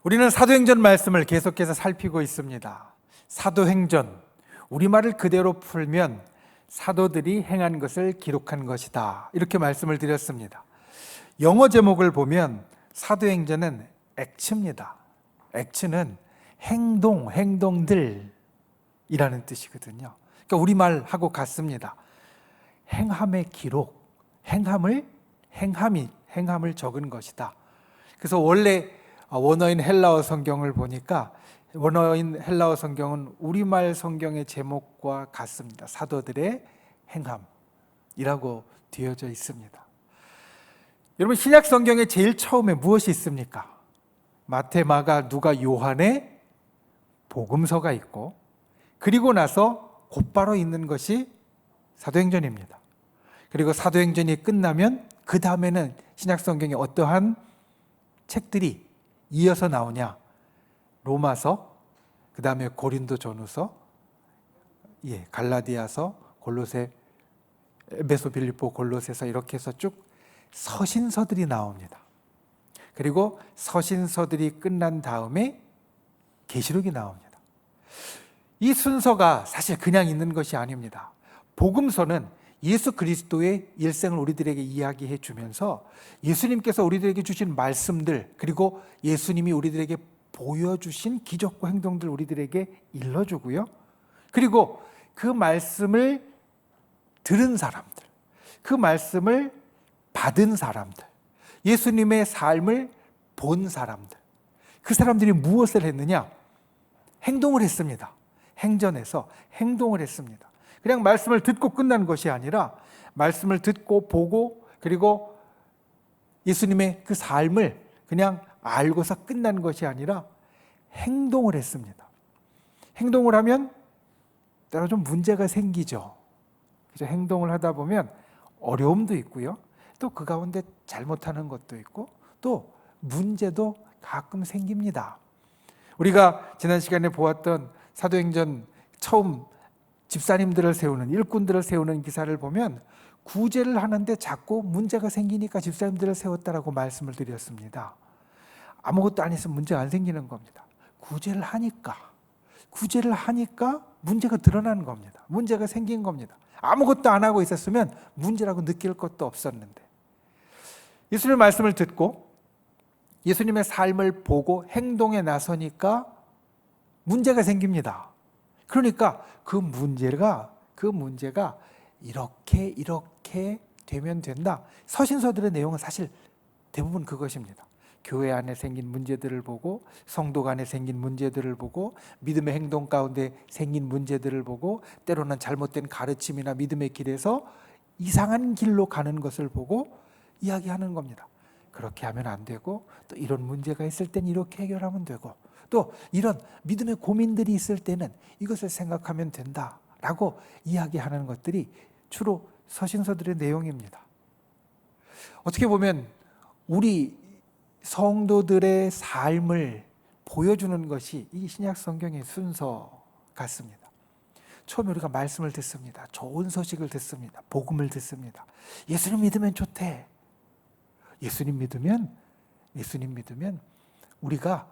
우리는 사도행전 말씀을 계속해서 살피고 있습니다. 사도행전, 우리말을 그대로 풀면 사도들이 행한 것을 기록한 것이다, 이렇게 말씀을 드렸습니다. 영어 제목을 보면 사도행전은 액츠입니다. 액츠는 행동들이라는 뜻이거든요. 그러니까 우리말하고 같습니다. 행함의 기록, 행함을 적은 것이다. 그래서 원래 원어인 헬라어 성경을 보니까 원어인 헬라어 성경은 우리말 성경의 제목과 같습니다. 사도들의 행함이라고 되어져 있습니다. 여러분, 신약 성경의 제일 처음에 무엇이 있습니까? 마태, 마가, 누가, 요한의 복음서가 있고, 그리고 나서 곧바로 있는 것이 사도행전입니다. 그리고 사도행전이 끝나면 그 다음에는 신약 성경에 어떠한 책들이 이어서 나오냐? 로마서, 그 다음에 고린도전후서, 갈라디아서, 골로새, 에베소, 빌립보, 골로새서, 이렇게 해서 쭉 서신서들이 나옵니다. 그리고 서신서들이 끝난 다음에 계시록이 나옵니다. 이 순서가 사실 그냥 있는 것이 아닙니다. 복음서는 예수 그리스도의 일생을 우리들에게 이야기해 주면서 예수님께서 우리들에게 주신 말씀들, 그리고 예수님이 우리들에게 보여주신 기적과 행동들 우리들에게 일러주고요. 그리고 그 말씀을 들은 사람들, 그 말씀을 받은 사람들, 예수님의 삶을 본 사람들, 그 사람들이 무엇을 했느냐? 행동을 했습니다. 행전에서 행동을 했습니다. 그냥 말씀을 듣고 끝난 것이 아니라 말씀을 듣고 보고, 그리고 예수님의 그 삶을 그냥 알고서 끝난 것이 아니라 행동을 했습니다. 행동을 하면 때로 좀 문제가 생기죠. 그래서 행동을 하다 보면 어려움도 있고요. 또 그 가운데 잘못하는 것도 있고, 또 문제도 가끔 생깁니다. 우리가 지난 시간에 보았던 사도행전 처음 집사님들을 세우는, 일꾼들을 세우는 기사를 보면 구제를 하는데 자꾸 문제가 생기니까 집사님들을 세웠다라고 말씀을 드렸습니다. 아무것도 안 했으면 문제가 안 생기는 겁니다. 구제를 하니까 문제가 드러나는 겁니다. 문제가 생긴 겁니다. 아무것도 안 하고 있었으면 문제라고 느낄 것도 없었는데, 예수님의 말씀을 듣고 예수님의 삶을 보고 행동에 나서니까 문제가 생깁니다. 그러니까 그 문제가 이렇게 되면 된다. 서신서들의 내용은 사실 대부분 그것입니다. 교회 안에 생긴 문제들을 보고, 성도 간에 생긴 문제들을 보고, 믿음의 행동 가운데 생긴 문제들을 보고, 때로는 잘못된 가르침이나 믿음의 길에서 이상한 길로 가는 것을 보고 이야기하는 겁니다. 그렇게 하면 안 되고, 또 이런 문제가 있을 땐 이렇게 해결하면 되고, 또 이런 믿음의 고민들이 있을 때는 이것을 생각하면 된다라고 이야기하는 것들이 주로 서신서들의 내용입니다. 어떻게 보면 우리 성도들의 삶을 보여주는 것이 이 신약 성경의 순서 같습니다. 처음에 우리가 말씀을 듣습니다. 좋은 소식을 듣습니다. 복음을 듣습니다. 예수님 믿으면 좋대. 예수님 믿으면 우리가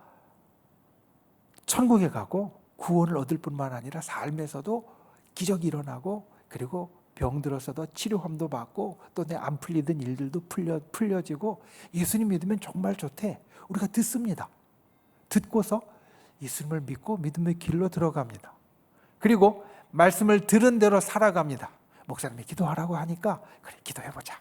천국에 가고 구원을 얻을 뿐만 아니라 삶에서도 기적이 일어나고, 그리고 병들어서도 치료함도 받고, 또 내 안 풀리던 일들도 풀려지고, 예수님 믿으면 정말 좋대. 우리가 듣습니다. 듣고서 예수님을 믿고 믿음의 길로 들어갑니다. 그리고 말씀을 들은 대로 살아갑니다. 목사님이 기도하라고 하니까 그래, 기도해보자.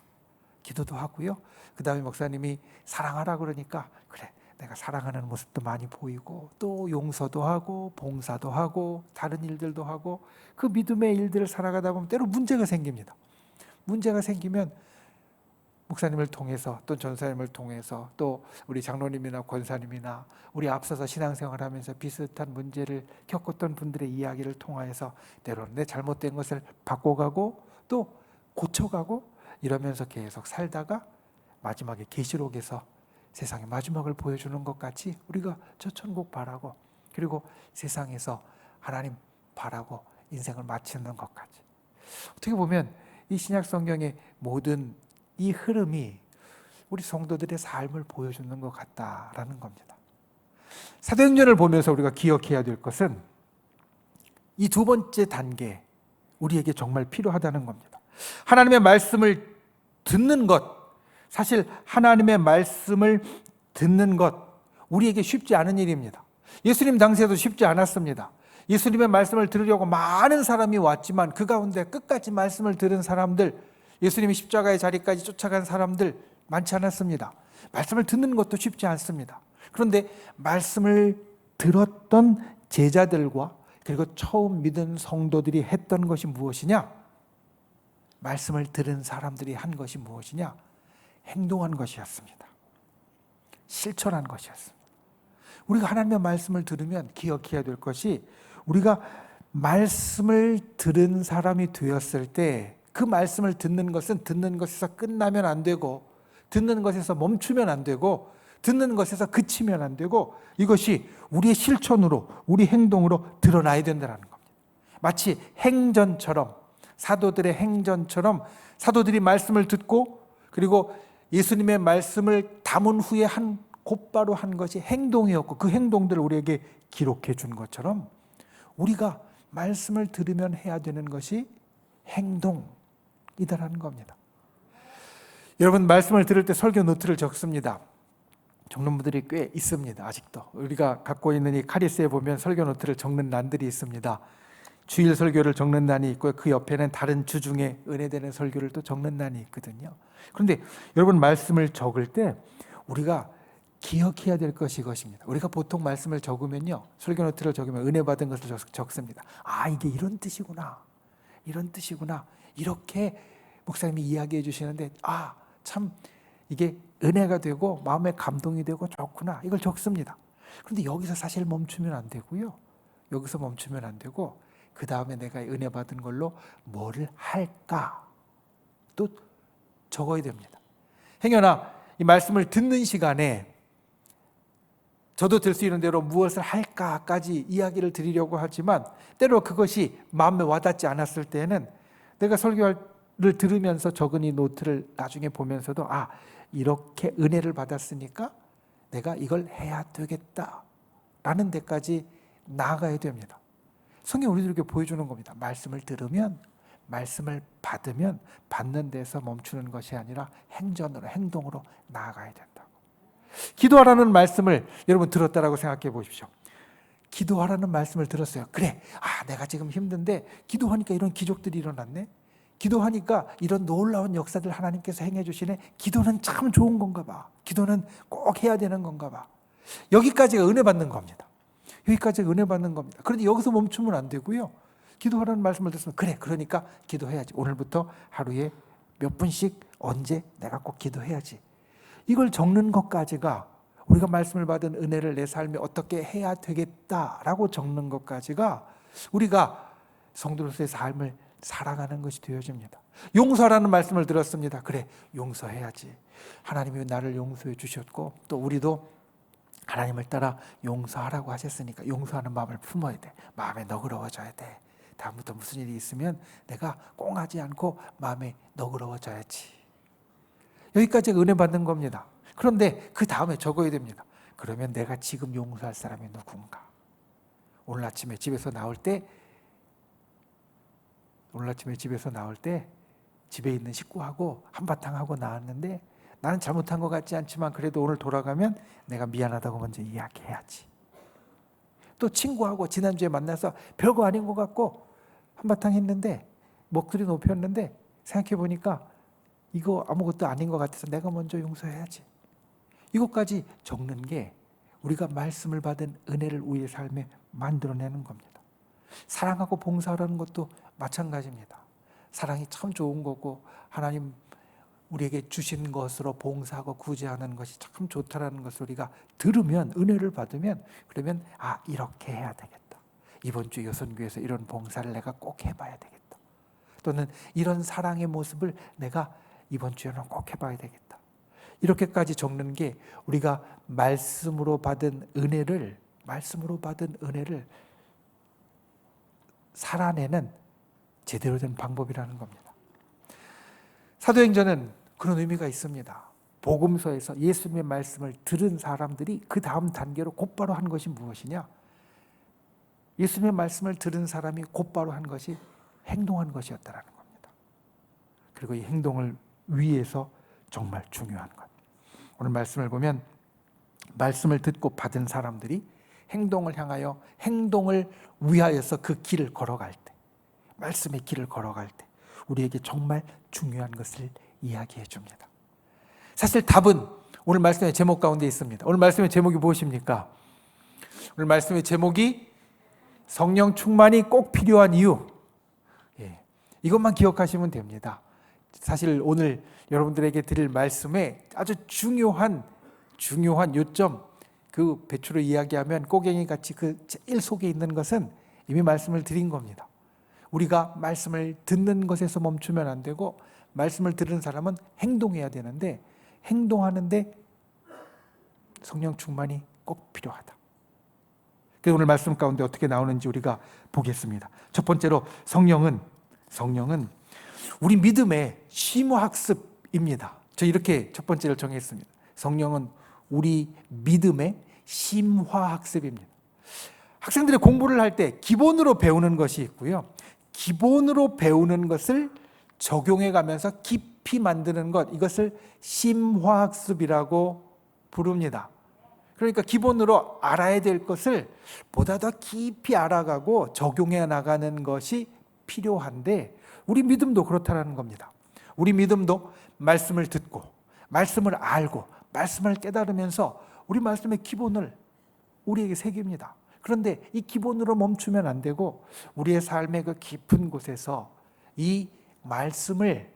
기도도 하고요. 그 다음에 목사님이 사랑하라고 그러니까 그래, 내가 사랑하는 모습도 많이 보이고, 또 용서도 하고 봉사도 하고 다른 일들도 하고, 그 믿음의 일들을 살아가다 보면 때로 문제가 생깁니다. 문제가 생기면 목사님을 통해서, 또 전사님을 통해서, 또 우리 장로님이나 권사님이나 우리 앞서서 신앙생활을 하면서 비슷한 문제를 겪었던 분들의 이야기를 통하여서 때로는 내 잘못된 것을 바꿔가고 또 고쳐가고, 이러면서 계속 살다가 마지막에 계시록에서 세상의 마지막을 보여주는 것 같이 우리가 저 천국 바라고, 그리고 세상에서 하나님 바라고 인생을 마치는 것 같이, 어떻게 보면 이 신약 성경의 모든 이 흐름이 우리 성도들의 삶을 보여주는 것 같다라는 겁니다. 사도행전을 보면서 우리가 기억해야 될 것은 이 두 번째 단계, 우리에게 정말 필요하다는 겁니다. 하나님의 말씀을 듣는 것, 사실 하나님의 말씀을 듣는 것, 우리에게 쉽지 않은 일입니다. 예수님 당시에도 쉽지 않았습니다. 예수님의 말씀을 들으려고 많은 사람이 왔지만 그 가운데 끝까지 말씀을 들은 사람들, 예수님이 십자가의 자리까지 쫓아간 사람들 많지 않았습니다. 말씀을 듣는 것도 쉽지 않습니다. 그런데 말씀을 들었던 제자들과 그리고 처음 믿은 성도들이 했던 것이 무엇이냐? 말씀을 들은 사람들이 한 것이 무엇이냐? 행동한 것이었습니다. 실천한 것이었습니다. 우리가 하나님의 말씀을 들으면 기억해야 될 것이, 우리가 말씀을 들은 사람이 되었을 때 그 말씀을 듣는 것은 듣는 것에서 끝나면 안 되고, 듣는 것에서 멈추면 안 되고, 듣는 것에서 그치면 안 되고, 이것이 우리의 실천으로, 우리 행동으로 드러나야 된다는 겁니다. 마치 행전처럼, 사도들의 행전처럼 사도들이 말씀을 듣고 그리고 예수님의 말씀을 담은 후에 곧바로 한 것이 행동이었고, 그 행동들을 우리에게 기록해 준 것처럼 우리가 말씀을 들으면 해야 되는 것이 행동이다라는 겁니다. 여러분, 말씀을 들을 때 설교 노트를 적습니다. 적는 분들이 꽤 있습니다. 아직도 우리가 갖고 있는 이 카리스에 보면 설교 노트를 적는 란들이 있습니다. 주일 설교를 적는 난이 있고, 그 옆에는 다른 주 중에 은혜되는 설교를 또 적는 난이 있거든요. 그런데 여러분, 말씀을 적을 때 우리가 기억해야 될 것이 이것입니다. 우리가 보통 말씀을 적으면요, 설교 노트를 적으면 은혜 받은 것을 적습니다. 아, 이게 이런 뜻이구나, 이런 뜻이구나, 이렇게 목사님이 이야기해 주시는데, 아, 참 이게 은혜가 되고 마음에 감동이 되고 좋구나, 이걸 적습니다. 그런데 여기서 사실 멈추면 안 되고요, 여기서 멈추면 안 되고, 그 다음에 내가 은혜 받은 걸로 뭐를 할까 또 적어야 됩니다. 행여나 이 말씀을 듣는 시간에 저도 들 수 있는 대로 무엇을 할까까지 이야기를 드리려고 하지만, 때로 그것이 마음에 와닿지 않았을 때는 내가 설교를 들으면서 적은 이 노트를 나중에 보면서도, 아, 이렇게 은혜를 받았으니까 내가 이걸 해야 되겠다라는 데까지 나아가야 됩니다. 성경 우리들에게 보여주는 겁니다. 말씀을 들으면, 말씀을 받으면 받는 데서 멈추는 것이 아니라 행전으로, 행동으로 나아가야 된다고. 기도하라는 말씀을 여러분 들었다라고 생각해 보십시오. 기도하라는 말씀을 들었어요. 그래, 아, 내가 지금 힘든데 기도하니까 이런 기적들이 일어났네, 기도하니까 이런 놀라운 역사들 하나님께서 행해 주시네, 기도는 참 좋은 건가 봐, 기도는 꼭 해야 되는 건가 봐. 여기까지가 은혜 받는 겁니다. 여기까지가 은혜 받는 겁니다. 그런데 여기서 멈추면 안 되고요, 기도하라는 말씀을 듣으면, 그래, 그러니까 기도해야지, 오늘부터 하루에 몇 분씩 언제 내가 꼭 기도해야지, 이걸 적는 것까지가, 우리가 말씀을 받은 은혜를 내 삶에 어떻게 해야 되겠다라고 적는 것까지가 우리가 성도로서의 삶을 살아가는 것이 되어집니다. 용서라는 말씀을 들었습니다. 그래, 용서해야지. 하나님이 나를 용서해 주셨고 또 우리도 하나님을 따라 용서하라고 하셨으니까 용서하는 마음을 품어야 돼. 마음에 너그러워져야 돼. 다음부터 무슨 일이 있으면 내가 꽁하지 않고 마음에 너그러워져야지. 여기까지가 은혜 받는 겁니다. 그런데 그 다음에 적어야 됩니다. 그러면 내가 지금 용서할 사람이 누군가? 오늘 아침에 집에서 나올 때 집에 있는 식구하고 한바탕 하고 나왔는데, 나는 잘못한 것 같지 않지만 그래도 오늘 돌아가면 내가 미안하다고 먼저 이야기해야지. 또 친구하고 지난주에 만나서 별거 아닌 것 같고 한바탕 했는데, 목소리 높였는데 생각해 보니까 이거 아무것도 아닌 것 같아서 내가 먼저 용서해야지. 이것까지 적는 게 우리가 말씀을 받은 은혜를 우리의 삶에 만들어내는 겁니다. 사랑하고 봉사하라는 것도 마찬가지입니다. 사랑이 참 좋은 거고, 하나님 우리에게 주신 것으로 봉사하고 구제하는 것이 참 좋다라는 것을 우리가 들으면, 은혜를 받으면, 그러면 아, 이렇게 해야 되겠다. 이번 주 여선교회에서 이런 봉사를 내가 꼭 해봐야 되겠다. 또는 이런 사랑의 모습을 내가 이번 주에는 꼭 해봐야 되겠다. 이렇게까지 적는 게 우리가 말씀으로 받은 은혜를 살아내는 제대로 된 방법이라는 겁니다. 사도행전은 그런 의미가 있습니다. 복음서에서 예수님의 말씀을 들은 사람들이 그 다음 단계로 곧바로 한 것이 무엇이냐? 예수님의 말씀을 들은 사람이 곧바로 한 것이 행동한 것이었다라는 겁니다. 그리고 이 행동을 위해서 정말 중요한 것. 오늘 말씀을 보면 말씀을 듣고 받은 사람들이 행동을 향하여 행동을 위하여서 그 길을 걸어갈 때, 말씀의 길을 걸어갈 때 우리에게 정말 중요한 것을 이야기해 줍니다. 사실 답은 오늘 말씀의 제목 가운데 있습니다. 오늘 말씀의 제목이 무엇입니까? 오늘 말씀의 제목이 성령 충만이 꼭 필요한 이유. 이것만 기억하시면 됩니다. 사실 오늘 여러분들에게 드릴 말씀에 아주 중요한 요점, 그 배추로 이야기하면 꼬갱이 같이 그 제일 속에 있는 것은 이미 말씀을 드린 겁니다. 우리가 말씀을 듣는 것에서 멈추면 안 되고 말씀을 들은 사람은 행동해야 되는데 행동하는데 성령 충만이 꼭 필요하다. 그래서 오늘 말씀 가운데 어떻게 나오는지 우리가 보겠습니다. 첫 번째로 성령은 우리 믿음의 심화학습입니다. 저 이렇게 첫 번째를 정했습니다. 성령은 우리 믿음의 심화학습입니다. 학생들이 공부를 할 때 기본으로 배우는 것이 있고요. 기본으로 배우는 것을 적용해 가면서 깊이 만드는 것, 이것을 심화학습이라고 부릅니다. 그러니까 기본으로 알아야 될 것을 보다 더 깊이 알아가고 적용해 나가는 것이 필요한데 우리 믿음도 그렇다는 겁니다. 우리 믿음도 말씀을 듣고 말씀을 알고 말씀을 깨달으면서 우리 말씀의 기본을 우리에게 새깁니다. 그런데 이 기본으로 멈추면 안 되고 우리의 삶의 그 깊은 곳에서 이 말씀을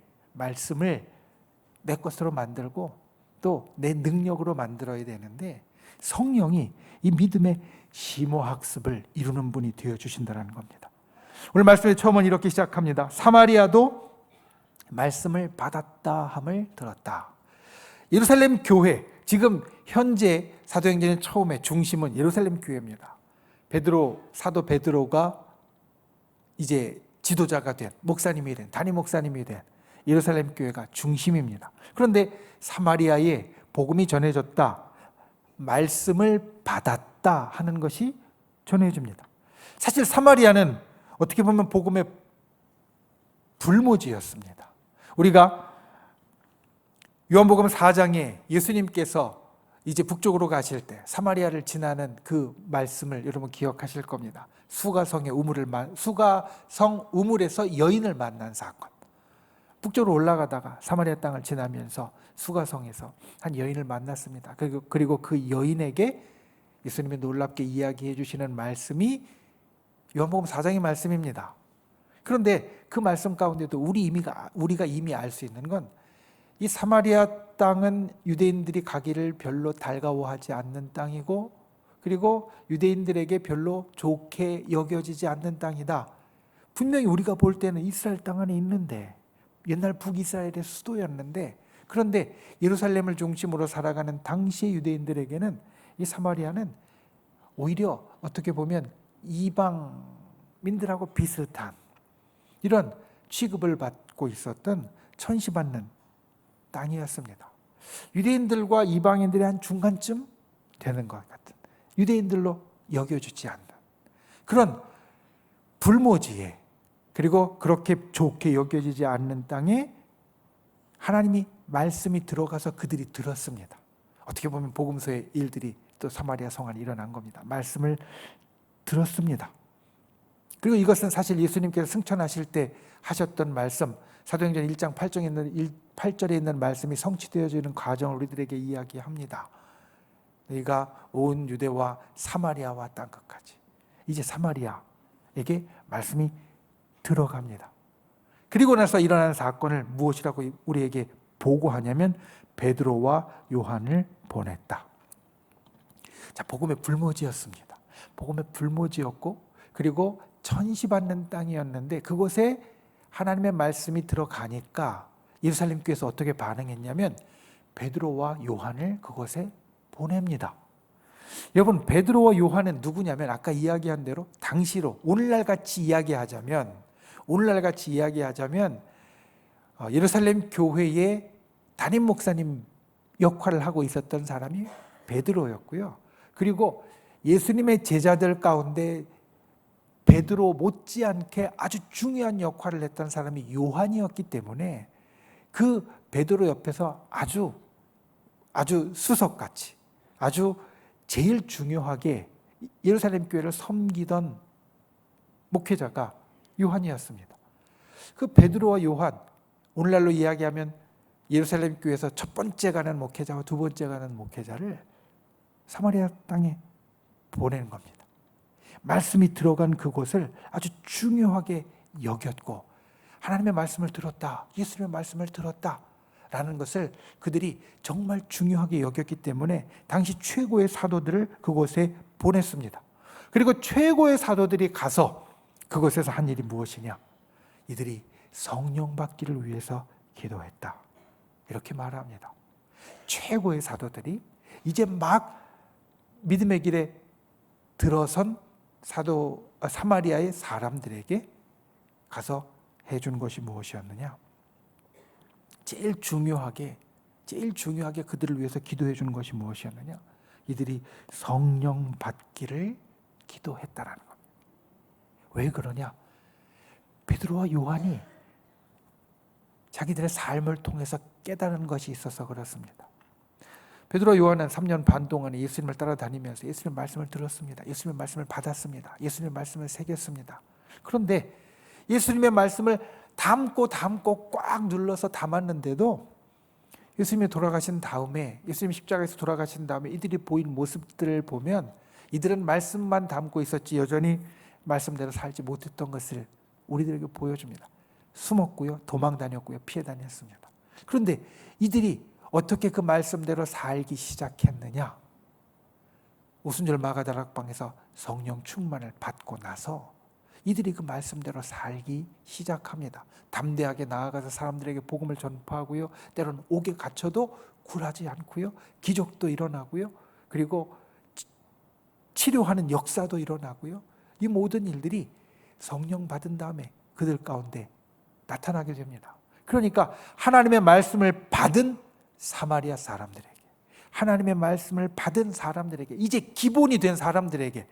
내 것으로 만들고 또 내 능력으로 만들어야 되는데 성령이 이 믿음의 심화학습을 이루는 분이 되어주신다는 겁니다. 오늘 말씀의 처음은 이렇게 시작합니다. 사마리아도 말씀을 받았다 함을 들었다. 예루살렘 교회, 지금 현재 사도행전의 처음에 중심은 예루살렘 교회입니다. 사도 베드로가 이제 지도자가 된, 목사님이 된, 담임 목사님이 된 예루살렘 교회가 중심입니다. 그런데 사마리아에 복음이 전해졌다, 말씀을 받았다 하는 것이 전해집니다. 사실 사마리아는 어떻게 보면 복음의 불모지였습니다. 우리가 요한복음 4장에 예수님께서 이제 북쪽으로 가실 때 사마리아를 지나는 그 말씀을 여러분 기억하실 겁니다. 수가성 우물에서 여인을 만난 사건. 북쪽으로 올라가다가 사마리아 땅을 지나면서 수가성에서 한 여인을 만났습니다. 그리고 그 여인에게 예수님이 놀랍게 이야기해 주시는 말씀이 요한복음 4장의 말씀입니다. 그런데 그 말씀 가운데도 우리가 이미 알 수 있는 건 이 사마리아 땅은 유대인들이 가기를 별로 달가워하지 않는 땅이고 그리고 유대인들에게 별로 좋게 여겨지지 않는 땅이다. 분명히 우리가 볼 때는 이스라엘 땅 안에 있는데 옛날 북이스라엘의 수도였는데 그런데 예루살렘을 중심으로 살아가는 당시의 유대인들에게는 이 사마리아는 오히려 어떻게 보면 이방민들하고 비슷한 이런 취급을 받고 있었던 천시받는 땅이었습니다. 유대인들과 이방인들의 한 중간쯤 되는 것 같은 유대인들로 여겨주지 않는 그런 불모지에 그리고 그렇게 좋게 여겨지지 않는 땅에 하나님이 말씀이 들어가서 그들이 들었습니다. 어떻게 보면 복음서의 일들이 또 사마리아 성 안에 일어난 겁니다. 말씀을 들었습니다. 그리고 이것은 사실 예수님께서 승천하실 때 하셨던 말씀, 사도행전 1장 8절에 있는 말씀이 성취되어지는 과정을 우리들에게 이야기합니다. 너희가 온 유대와 사마리아와 땅끝까지. 이제 사마리아에게 말씀이 들어갑니다. 그리고 나서 일어난 사건을 무엇이라고 우리에게 보고하냐면 베드로와 요한을 보냈다. 자, 복음의 불모지였습니다. 복음의 불모지였고 그리고 천시받는 땅이었는데 그곳에 하나님의 말씀이 들어가니까 예루살렘 교회에서 어떻게 반응했냐면 베드로와 요한을 그곳에 보냅니다. 여러분, 베드로와 요한은 누구냐면 아까 이야기한 대로 당시로 오늘날 같이 이야기하자면 예루살렘 교회의 담임 목사님이었던 역할을 하고 있었던 사람이 베드로였고요. 그리고 예수님의 제자들 가운데 베드로 못지않게 아주 중요한 역할을 했던 사람이 요한이었기 때문에 그 베드로 옆에서 아주 수석같이 아주 제일 중요하게 예루살렘 교회를 섬기던 목회자가 요한이었습니다. 그 베드로와 요한, 오늘날로 이야기하면 예루살렘 교회에서 첫 번째 가는 목회자와 두 번째 가는 목회자를 사마리아 땅에 보내는 겁니다. 말씀이 들어간 그곳을 아주 중요하게 여겼고, 하나님의 말씀을 들었다, 예수님의 말씀을 들었다 라는 것을 그들이 정말 중요하게 여겼기 때문에 당시 최고의 사도들을 그곳에 보냈습니다. 그리고 최고의 사도들이 가서 그곳에서 한 일이 무엇이냐? 이들이 성령 받기를 위해서 기도했다, 이렇게 말합니다. 최고의 사도들이 이제 막 믿음의 길에 들어선 사마리아의 사람들에게 가서 해준 것이 무엇이었느냐? 제일 중요하게 그들을 위해서 기도해 주는 것이 무엇이었느냐? 이들이 성령 받기를 기도했다라는 겁니다. 왜 그러냐? 베드로와 요한이 자기들의 삶을 통해서 깨달은 것이 있어서 그렇습니다. 베드로와 요한은 3년 반 동안에 예수님을 따라다니면서 예수님의 말씀을 들었습니다. 예수님의 말씀을 받았습니다. 예수님의 말씀을 새겼습니다. 그런데 예수님의 말씀을 담고 꽉 눌러서 담았는데도 예수님이 돌아가신 다음에, 예수님이 십자가에서 돌아가신 다음에 이들이 보인 모습들을 보면 이들은 말씀만 담고 있었지 여전히 말씀대로 살지 못했던 것을 우리들에게 보여줍니다. 숨었고요, 도망 다녔고요, 피해 다녔습니다. 그런데 이들이 어떻게 그 말씀대로 살기 시작했느냐? 오순절 마가다락방에서 성령 충만을 받고 나서 이들이 그 말씀대로 살기 시작합니다. 담대하게 나아가서 사람들에게 복음을 전파하고요, 때로는 옥에 갇혀도 굴하지 않고요, 기적도 일어나고요, 그리고 치료하는 역사도 일어나고요. 이 모든 일들이 성령 받은 다음에 그들 가운데 나타나게 됩니다. 그러니까 하나님의 말씀을 받은 사마리아 사람들에게, 하나님의 말씀을 받은 사람들에게, 이제 기본이 된 사람들에게,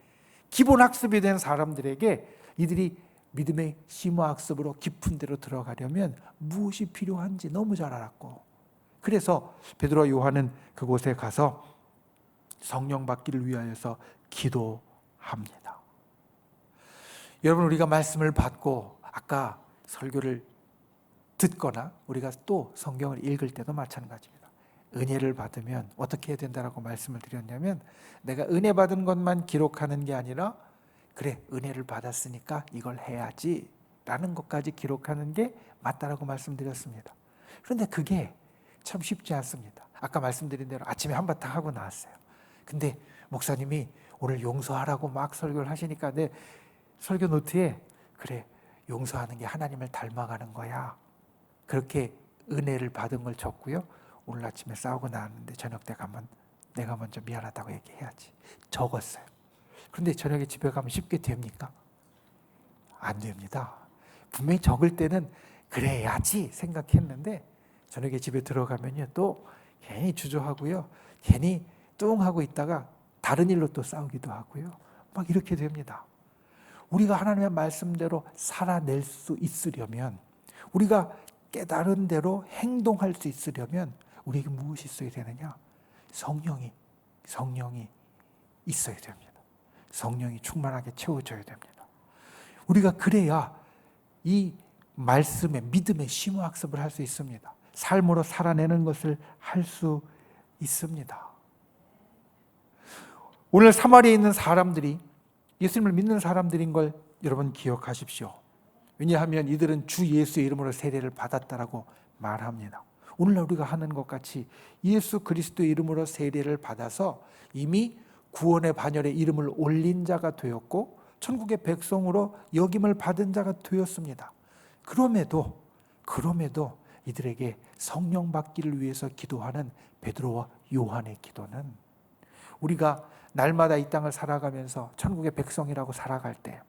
기본 학습이 된 사람들에게 이들이 믿음의 심화학습으로 깊은 데로 들어가려면 무엇이 필요한지 너무 잘 알았고, 그래서 베드로와 요한은 그곳에 가서 성령 받기를 위하여서 기도합니다. 여러분, 우리가 말씀을 받고 아까 설교를 듣거나 우리가 또 성경을 읽을 때도 마찬가지입니다. 은혜를 받으면 어떻게 해야 된다라고 말씀을 드렸냐면, 내가 은혜 받은 것만 기록하는 게 아니라 그래, 은혜를 받았으니까 이걸 해야지 라는 것까지 기록하는 게 맞다라고 말씀드렸습니다. 그런데 그게 참 쉽지 않습니다. 아까 말씀드린 대로 아침에 한바탕 하고 나왔어요. 근데 목사님이 오늘 용서하라고 막 설교를 하시니까 내 설교 노트에 그래, 용서하는 게 하나님을 닮아가는 거야, 그렇게 은혜를 받은 걸 적고요, 오늘 아침에 싸우고 나왔는데 저녁 때 가면 내가 먼저 미안하다고 얘기해야지 적었어요. 그런데 저녁에 집에 가면 쉽게 됩니까? 안 됩니다. 분명히 적을 때는 그래야지 생각했는데 저녁에 집에 들어가면요, 또 괜히 주저하고요, 괜히 뚱하고 있다가 다른 일로 또 싸우기도 하고요, 막 이렇게 됩니다. 우리가 하나님의 말씀대로 살아낼 수 있으려면, 우리가 깨달은 대로 행동할 수 있으려면 우리에게 무엇이 있어야 되느냐? 성령이 있어야 됩니다. 성령이 충만하게 채워져야 됩니다. 우리가 그래야 이 말씀의 믿음의 심화학습을 할 수 있습니다. 삶으로 살아내는 것을 할 수 있습니다. 오늘 사마리아에 있는 사람들이 예수님을 믿는 사람들인 걸 여러분 기억하십시오. 왜냐하면 이들은 주 예수의 이름으로 세례를 받았다라고 말합니다. 오늘날 우리가 하는 것 같이 예수 그리스도의 이름으로 세례를 받아서 이미 구원의 반열에 이름을 올린 자가 되었고 천국의 백성으로 역임을 받은 자가 되었습니다. 그럼에도 이들에게 성령 받기를 위해서 기도하는 베드로와 요한의 기도는, 우리가 날마다 이 땅을 살아가면서 천국의 백성이라고 살아갈 때,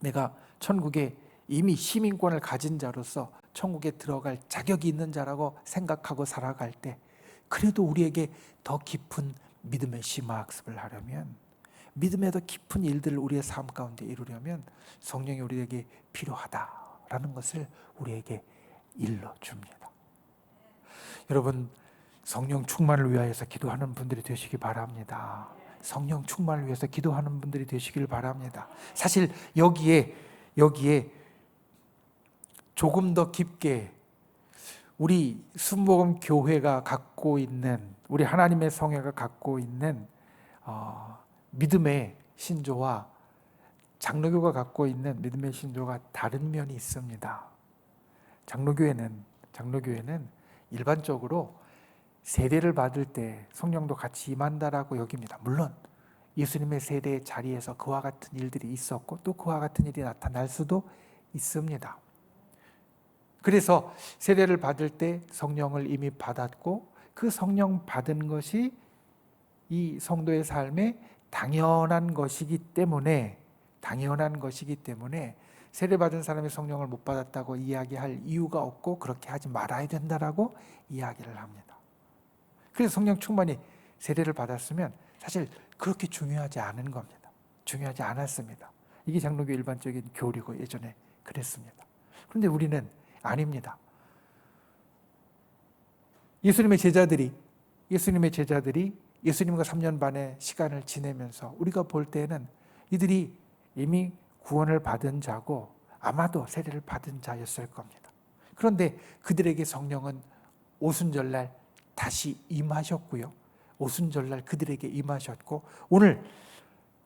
내가 천국에 이미 시민권을 가진 자로서 천국에 들어갈 자격이 있는 자라고 생각하고 살아갈 때, 그래도 우리에게 더 깊은 믿음의 심화학습을 하려면, 믿음의 더 깊은 일들을 우리의 삶 가운데 이루려면 성령이 우리에게 필요하다라는 것을 우리에게 일러줍니다. 여러분, 성령 충만을 위하여서 기도하는 분들이 되시기 바랍니다. 성령 충만을 위해서 기도하는 분들이 되시길 바랍니다. 사실 여기에 조금 더 깊게 우리 순복음 교회가 갖고 있는, 우리 하나님의 성회가 갖고 있는 믿음의 신조와 장로교가 갖고 있는 믿음의 신조가 다른 면이 있습니다. 장로교회는 일반적으로 세례를 받을 때 성령도 같이 임한다라고 여깁니다. 물론 예수님의 세례 자리에서 그와 같은 일들이 있었고 또 그와 같은 일이 나타날 수도 있습니다. 그래서 세례를 받을 때 성령을 이미 받았고 그 성령 받은 것이 이 성도의 삶에 당연한 것이기 때문에 세례받은 사람이 성령을 못 받았다고 이야기할 이유가 없고 그렇게 하지 말아야 된다라고 이야기를 합니다. 그래서 성령 충만이 세례를 받았으면 사실 그렇게 중요하지 않은 겁니다. 중요하지 않았습니다. 이게 장로교 일반적인 교리고 예전에 그랬습니다. 그런데 우리는 아닙니다. 예수님의 제자들이 예수님과 3년 반의 시간을 지내면서 우리가 볼 때는 이들이 이미 구원을 받은 자고 아마도 세례를 받은 자였을 겁니다. 그런데 그들에게 성령은 오순절날 다시 임하셨고요. 오순절날 그들에게 임하셨고 오늘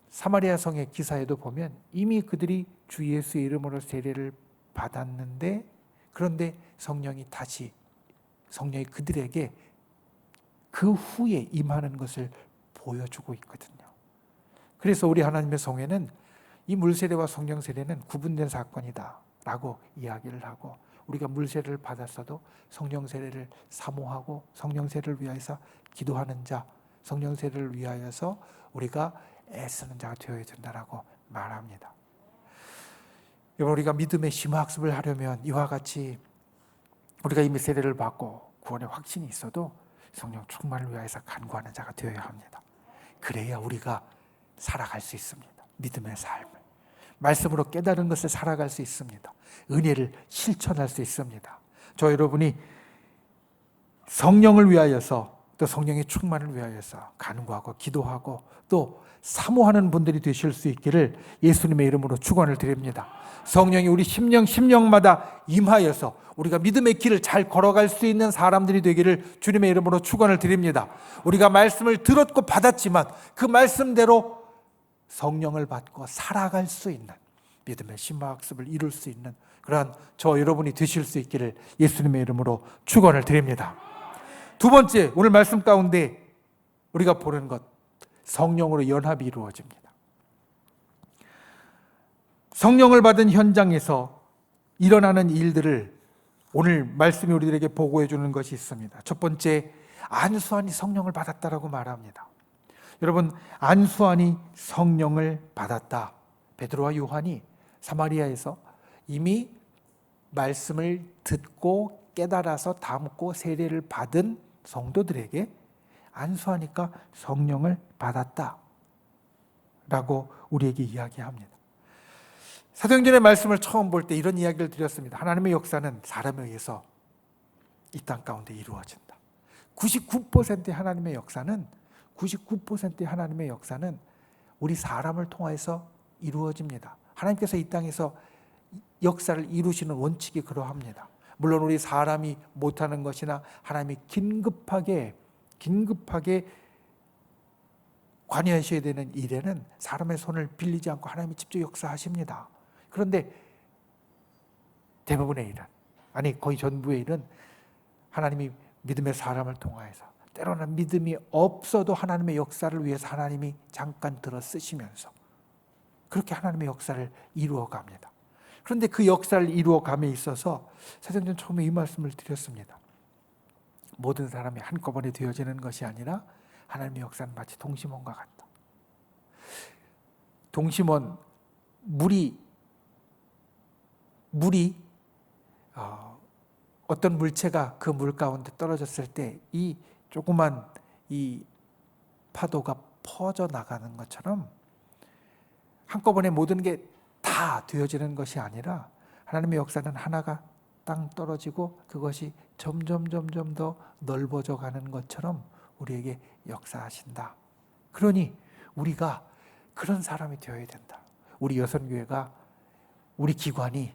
사마리아 성의 기사에도 보면 이미 그들이 주 예수의 이름으로 세례를 받았는데 그런데 성령이 그들에게 그 후에 임하는 것을 보여주고 있거든요. 그래서 우리 하나님의 성회는 이 물세례와 성령 세례는 구분된 사건이다 라고 이야기를 하고 우리가 물세례를 받았어도 성령 세례를 사모하고 성령 세례를 위하여서 기도하는 자, 성령 세례를 위하여서 우리가 애쓰는 자가 되어야 된다라고 말합니다. 여러분, 우리가 믿음의 심화학습을 하려면 이와 같이 우리가 이미 세례를 받고 구원의 확신이 있어도 성령 충만을 위하여서 간구하는 자가 되어야 합니다. 그래야 우리가 살아갈 수 있습니다. 믿음의 삶을 말씀으로 깨달은 것을 살아갈 수 있습니다. 은혜를 실천할 수 있습니다. 저 여러분이 성령을 위하여서 또 성령의 충만을 위하여서 간구하고 기도하고 또 사모하는 분들이 되실 수 있기를 예수님의 이름으로 축원을 드립니다. 성령이 우리 심령마다 임하여서 우리가 믿음의 길을 잘 걸어갈 수 있는 사람들이 되기를 주님의 이름으로 축원을 드립니다. 우리가 말씀을 들었고 받았지만 그 말씀대로 성령을 받고 살아갈 수 있는 믿음의 심화학습을 이룰 수 있는 그러한 저 여러분이 되실 수 있기를 예수님의 이름으로 축원을 드립니다. 두 번째, 오늘 말씀 가운데 우리가 보는 것, 성령으로 연합이 이루어집니다. 성령을 받은 현장에서 일어나는 일들을 오늘 말씀이 우리들에게 보고해 주는 것이 있습니다. 첫 번째, 안수환이 성령을 받았다라고 말합니다. 여러분, 안수환이 성령을 받았다. 베드로와 요한이 사마리아에서 이미 말씀을 듣고 깨달아서 담고 세례를 받은 성도들에게 안수하니까 성령을 받았다 라고 우리에게 이야기합니다. 사도행전의 말씀을 처음 볼 때 이런 이야기를 드렸습니다. 하나님의 역사는 사람에 의해서 이 땅 가운데 이루어진다. 99%의 하나님의 역사는 우리 사람을 통해서 이루어집니다. 하나님께서 이 땅에서 역사를 이루시는 원칙이 그러합니다. 물론 우리 사람이 못하는 것이나 하나님이 긴급하게 관여하셔야 되는 일에는 사람의 손을 빌리지 않고 하나님이 직접 역사하십니다. 그런데 대부분의 일은, 아니 거의 전부의 일은 하나님이 믿음의 사람을 통하여서 때로는 믿음이 없어도 하나님의 역사를 위해서 하나님이 잠깐 들어 쓰시면서 그렇게 하나님의 역사를 이루어 갑니다. 그런데 그 역사를 이루어 감에 있어서 사도행전 처음에 이 말씀을 드렸습니다. 모든 사람이 한꺼번에 되어지는 것이 아니라 하나님의 역사는 마치 동심원과 같다. 동심원, 물이 어떤 물체가 그 물 가운데 떨어졌을 때 이 조그만 이 파도가 퍼져 나가는 것처럼 한꺼번에 모든 게 다 되어지는 것이 아니라 하나님의 역사는 하나가 땅 떨어지고 그것이 점점 더 넓어져 가는 것처럼 우리에게 역사하신다. 그러니 우리가 그런 사람이 되어야 된다. 우리 여선교회가 우리 기관이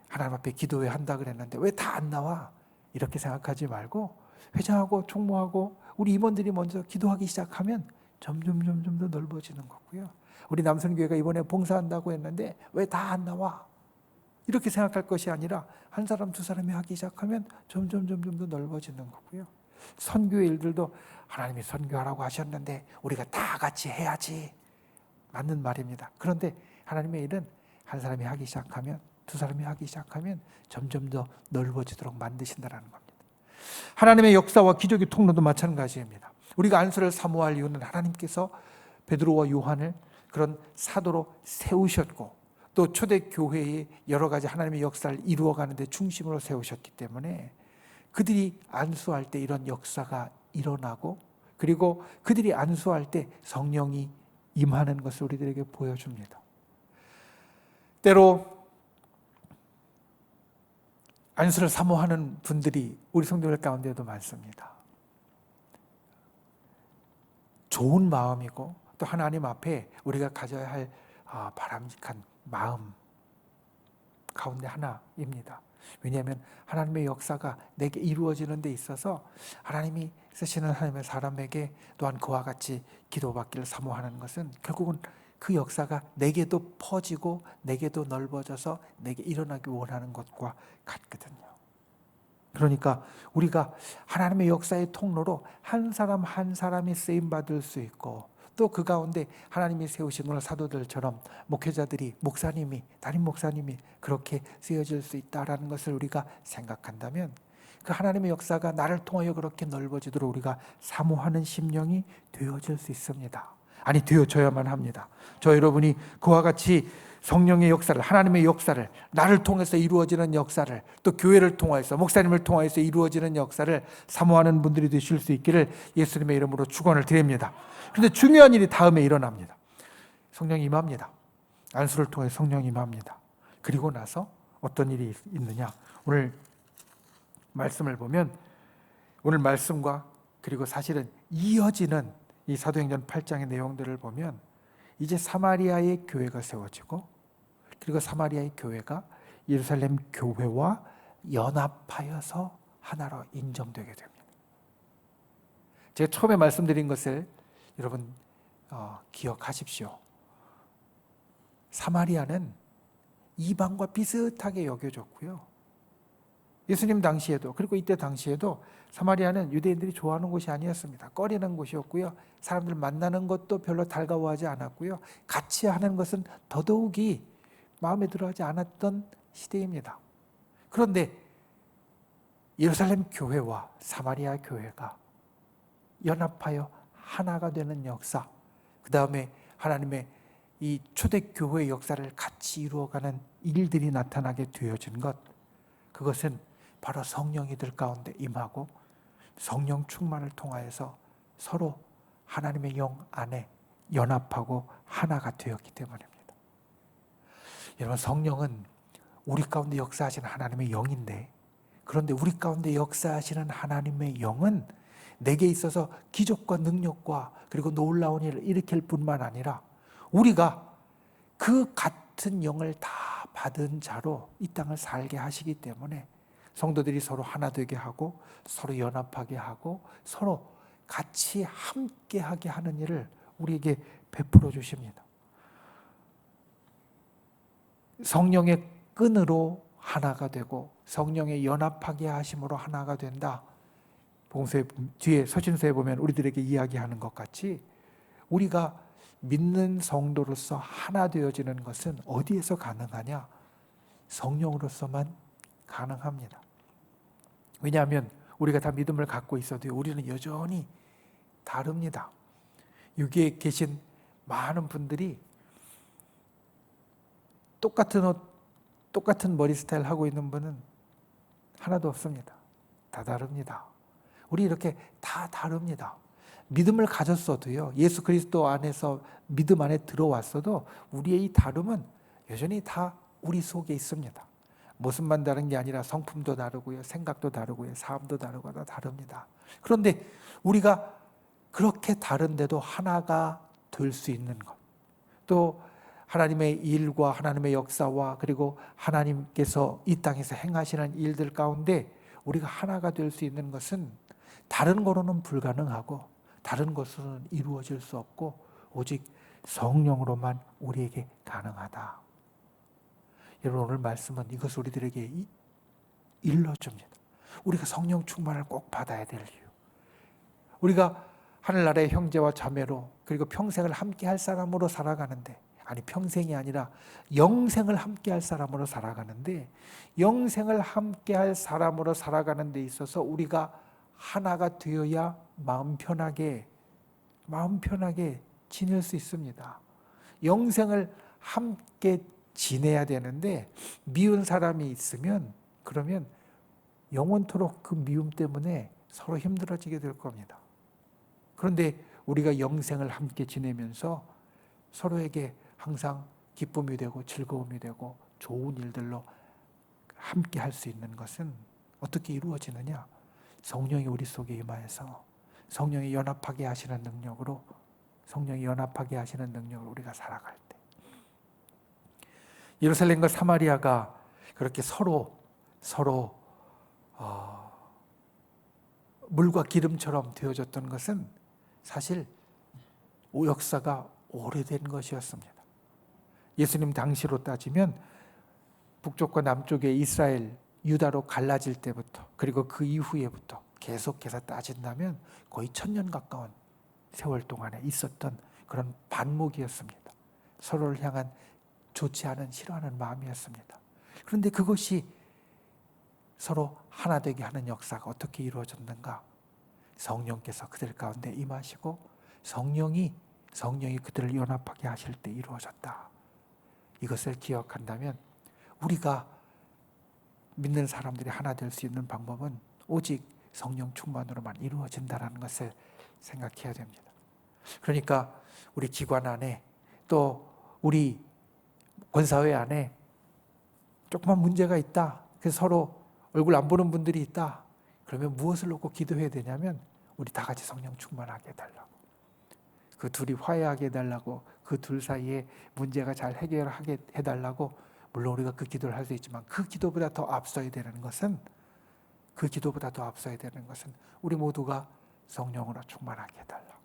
하나님 앞에 기도회 한다 그랬는데 왜 다 안 나와? 이렇게 생각하지 말고 회장하고 총무하고 우리 임원들이 먼저 기도하기 시작하면 점점 더 넓어지는 거고요. 우리 남선교회가 이번에 봉사한다고 했는데 왜 다 안 나와? 이렇게 생각할 것이 아니라 한 사람 두 사람이 하기 시작하면 점점 더 넓어지는 거고요. 선교의 일들도 하나님이 선교하라고 하셨는데 우리가 다 같이 해야지. 맞는 말입니다. 그런데 하나님의 일은 한 사람이 하기 시작하면 두 사람이 하기 시작하면 점점 더 넓어지도록 만드신다는 겁니다. 하나님의 역사와 기적의 통로도 마찬가지입니다. 우리가 안수를 사모할 이유는 하나님께서 베드로와 요한을 그런 사도로 세우셨고 또 초대교회의 여러 가지 하나님의 역사를 이루어가는 데 중심으로 세우셨기 때문에 그들이 안수할 때 이런 역사가 일어나고 그리고 그들이 안수할 때 성령이 임하는 것을 우리들에게 보여줍니다. 때로 안수를 사모하는 분들이 우리 성도들 가운데도 많습니다. 좋은 마음이고 또 하나님 앞에 우리가 가져야 할 바람직한 마음 가운데 하나입니다. 왜냐하면 하나님의 역사가 내게 이루어지는 데 있어서 하나님이 쓰시는 하나님의 사람에게 또한 그와 같이 기도받기를 사모하는 것은 결국은 그 역사가 내게도 퍼지고 내게도 넓어져서 내게 일어나기 원하는 것과 같거든요. 그러니까 우리가 하나님의 역사의 통로로 한 사람 한 사람이 쓰임받을 수 있고 또 그 가운데 하나님이 세우신 오늘 사도들처럼 목회자들이 목사님이 담임 목사님이 그렇게 쓰여질 수 있다라는 것을 우리가 생각한다면 그 하나님의 역사가 나를 통하여 그렇게 넓어지도록 우리가 사모하는 심령이 되어질 수 있습니다. 아니 되어져야만 합니다. 저 여러분이 그와 같이 성령의 역사를 하나님의 역사를 나를 통해서 이루어지는 역사를 또 교회를 통하여서 목사님을 통하여서 이루어지는 역사를 사모하는 분들이 되실 수 있기를 예수님의 이름으로 축원을 드립니다. 그런데 중요한 일이 다음에 일어납니다. 성령이 임합니다. 안수를 통해 성령이 임합니다. 그리고 나서 어떤 일이 있느냐? 오늘 말씀을 보면 오늘 말씀과 그리고 사실은 이어지는 이 사도행전 8장의 내용들을 보면 이제 사마리아의 교회가 세워지고 그리고 사마리아의 교회가 예루살렘 교회와 연합하여서 하나로 인정되게 됩니다. 제가 처음에 말씀드린 것을 여러분 기억하십시오. 사마리아는 이방과 비슷하게 여겨졌고요. 예수님 당시에도 그리고 이때 당시에도 사마리아는 유대인들이 좋아하는 곳이 아니었습니다. 꺼리는 곳이었고요. 사람들 만나는 것도 별로 달가워하지 않았고요. 같이 하는 것은 더더욱이 마음에 들어하지 않았던 시대입니다. 그런데 예루살렘 교회와 사마리아 교회가 연합하여 하나가 되는 역사, 그 다음에 하나님의 이 초대교회의 역사를 같이 이루어가는 일들이 나타나게 되어진 것, 그것은 바로 성령이 들 가운데 임하고 성령 충만을 통하여서 서로 하나님의 영 안에 연합하고 하나가 되었기 때문입니다. 여러분, 성령은 우리 가운데 역사하시는 하나님의 영인데, 그런데 우리 가운데 역사하시는 하나님의 영은 내게 있어서 기적과 능력과 그리고 놀라운 일을 일으킬 뿐만 아니라 우리가 그 같은 영을 다 받은 자로 이 땅을 살게 하시기 때문에 성도들이 서로 하나 되게 하고 서로 연합하게 하고 서로 같이 함께하게 하는 일을 우리에게 베풀어 주십니다. 성령의 끈으로 하나가 되고 성령의 연합하게 하심으로 하나가 된다. 복음서의 뒤에 서신서에 보면 우리들에게 이야기하는 것 같이 우리가 믿는 성도로서 하나 되어지는 것은 어디에서 가능하냐? 성령으로서만 가능합니다. 왜냐하면 우리가 다 믿음을 갖고 있어도 우리는 여전히 다릅니다. 여기에 계신 많은 분들이 똑같은 옷, 똑같은 머리 스타일 하고 있는 분은 하나도 없습니다. 다 다릅니다. 우리 이렇게 다 다릅니다. 믿음을 가졌어도요, 예수 그리스도 안에서 믿음 안에 들어왔어도 우리의 이 다름은 여전히 다 우리 속에 있습니다. 모습만 다른 게 아니라 성품도 다르고요, 생각도 다르고요, 삶도 다르고 다 다릅니다. 그런데 우리가 그렇게 다른데도 하나가 될 수 있는 것, 또 하나님의 일과 하나님의 역사와 그리고 하나님께서 이 땅에서 행하시는 일들 가운데 우리가 하나가 될 수 있는 것은 다른 거로는 불가능하고 다른 것으로는 이루어질 수 없고 오직 성령으로만 우리에게 가능하다. 여러분, 오늘 말씀은 이것을 우리들에게 일러줍니다. 우리가 성령 충만을 꼭 받아야 될 이유, 우리가 하늘나라의 형제와 자매로 그리고 평생을 함께 할 사람으로 살아가는데, 아니 평생이 아니라 영생을 함께 할 사람으로 살아가는데, 영생을 함께 할 사람으로 살아가는 데 있어서 우리가 하나가 되어야 마음 편하게 지낼 수 있습니다. 영생을 함께 지내야 되는데 미운 사람이 있으면 그러면 영원토록 그 미움 때문에 서로 힘들어지게 될 겁니다. 그런데 우리가 영생을 함께 지내면서 서로에게 항상 기쁨이 되고 즐거움이 되고 좋은 일들로 함께 할 수 있는 것은 어떻게 이루어지느냐? 성령이 우리 속에 임하여서 성령이 연합하게 하시는 능력으로 우리가 살아갈 때, 예루살렘과 사마리아가 그렇게 서로 물과 기름처럼 되어졌던 것은 사실 역사가 오래된 것이었습니다. 예수님 당시로 따지면 북쪽과 남쪽의 이스라엘, 유다로 갈라질 때부터 그리고 그 이후에부터 계속해서 따진다면 거의 1000년 가까운 세월 동안에 있었던 그런 반목이었습니다. 서로를 향한 좋지 않은 싫어하는 마음이었습니다. 그런데 그것이 서로 하나 되게 하는 역사가 어떻게 이루어졌는가? 성령께서 그들 가운데 임하시고 성령이 그들을 연합하게 하실 때 이루어졌다. 이것을 기억한다면 우리가 믿는 사람들이 하나 될 수 있는 방법은 오직 성령 충만으로만 이루어진다는 것을 생각해야 됩니다. 그러니까 우리 기관 안에 또 우리 권사회 안에 조그만 문제가 있다, 그래서 서로 얼굴 안 보는 분들이 있다, 그러면 무엇을 놓고 기도해야 되냐면 우리 다 같이 성령 충만하게 해달라고, 그 둘이 화해하게 해달라고, 그 둘 사이에 문제가 잘 해결하게 해달라고. 물론 우리가 그 기도를 할 수 있지만 그 기도보다 더 앞서야 되는 것은 우리 모두가 성령으로 충만하게 해달라고.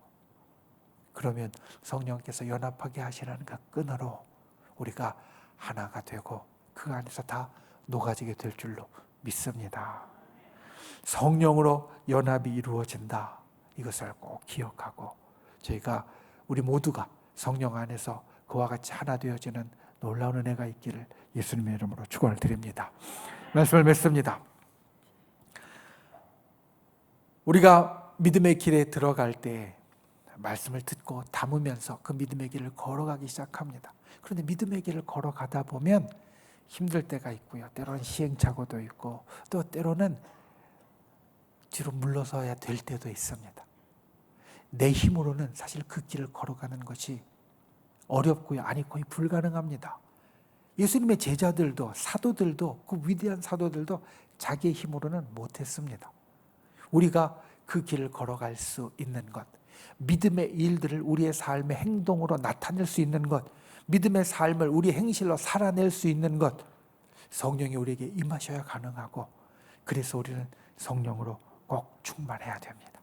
그러면 성령께서 연합하게 하시는 그 끈으로 우리가 하나가 되고 그 안에서 다 녹아지게 될 줄로 믿습니다. 성령으로 연합이 이루어진다. 이것을 꼭 기억하고 우리 모두가 성령 안에서 그와 같이 하나 되어지는 놀라운 은혜가 있기를 예수님의 이름으로 축원을 드립니다. 말씀을 맺습니다. 우리가 믿음의 길에 들어갈 때 말씀을 듣고 담으면서 그 믿음의 길을 걸어가기 시작합니다. 그런데 믿음의 길을 걸어가다 보면 힘들 때가 있고요, 때로는 시행착오도 있고 또 때로는 뒤로 물러서야 될 때도 있습니다. 내 힘으로는 사실 그 길을 걸어가는 것이 어렵고요, 아니 거의 불가능합니다. 예수님의 제자들도 사도들도, 그 위대한 사도들도 자기의 힘으로는 못했습니다. 우리가 그 길을 걸어갈 수 있는 것, 믿음의 일들을 우리의 삶의 행동으로 나타낼 수 있는 것, 믿음의 삶을 우리의 행실로 살아낼 수 있는 것, 성령이 우리에게 임하셔야 가능하고, 그래서 우리는 성령으로 꼭 충만해야 됩니다.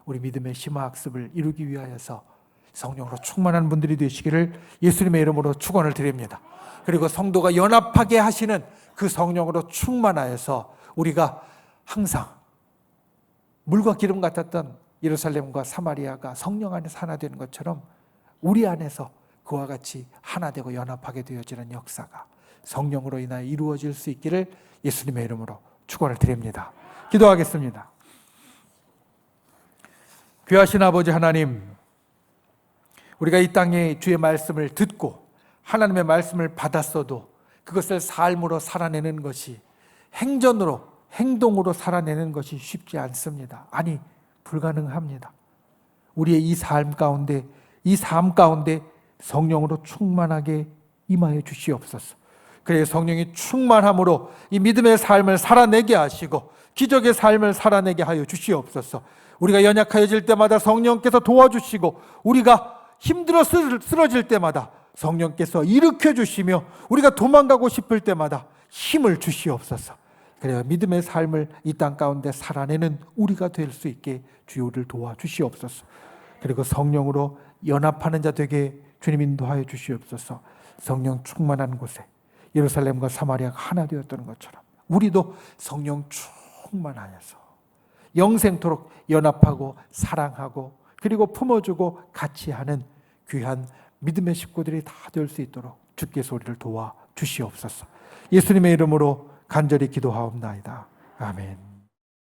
우리 믿음의 심화학습을 이루기 위하여서 성령으로 충만한 분들이 되시기를 예수님의 이름으로 축원을 드립니다. 그리고 성도가 연합하게 하시는 그 성령으로 충만하여서 우리가 항상 물과 기름 같았던 예루살렘과 사마리아가 성령 안에서 하나 되는 것처럼 우리 안에서 그와 같이 하나 되고 연합하게 되어지는 역사가 성령으로 인하여 이루어질 수 있기를 예수님의 이름으로 축원을 드립니다. 기도하겠습니다. 귀하신 아버지 하나님, 우리가 이 땅에 주의 말씀을 듣고 하나님의 말씀을 받았어도 그것을 삶으로 살아내는 것이 행전으로 행동으로 살아내는 것이 쉽지 않습니다. 아니, 불가능합니다. 우리의 이 삶 가운데, 이 삶 가운데 성령으로 충만하게 임하여 주시옵소서. 그래서 성령이 충만함으로 이 믿음의 삶을 살아내게 하시고 기적의 삶을 살아내게 하여 주시옵소서. 우리가 연약해질 때마다 성령께서 도와주시고 우리가 힘들어 쓰러질 때마다 성령께서 일으켜 주시며 우리가 도망가고 싶을 때마다 힘을 주시옵소서. 그래야 믿음의 삶을 이 땅 가운데 살아내는 우리가 될 수 있게 주요를 도와주시옵소서. 그리고 성령으로 연합하는 자 되게 주님 인도하여 주시옵소서. 성령 충만한 곳에 예루살렘과 사마리아가 하나 되었던 것처럼 우리도 성령 충만하여서 영생토록 연합하고 사랑하고 그리고 품어주고 같이 하는 귀한 믿음의 식구들이 다 될 수 있도록 주께서 우리를 도와 주시옵소서. 예수님의 이름으로 간절히 기도하옵나이다. 아멘.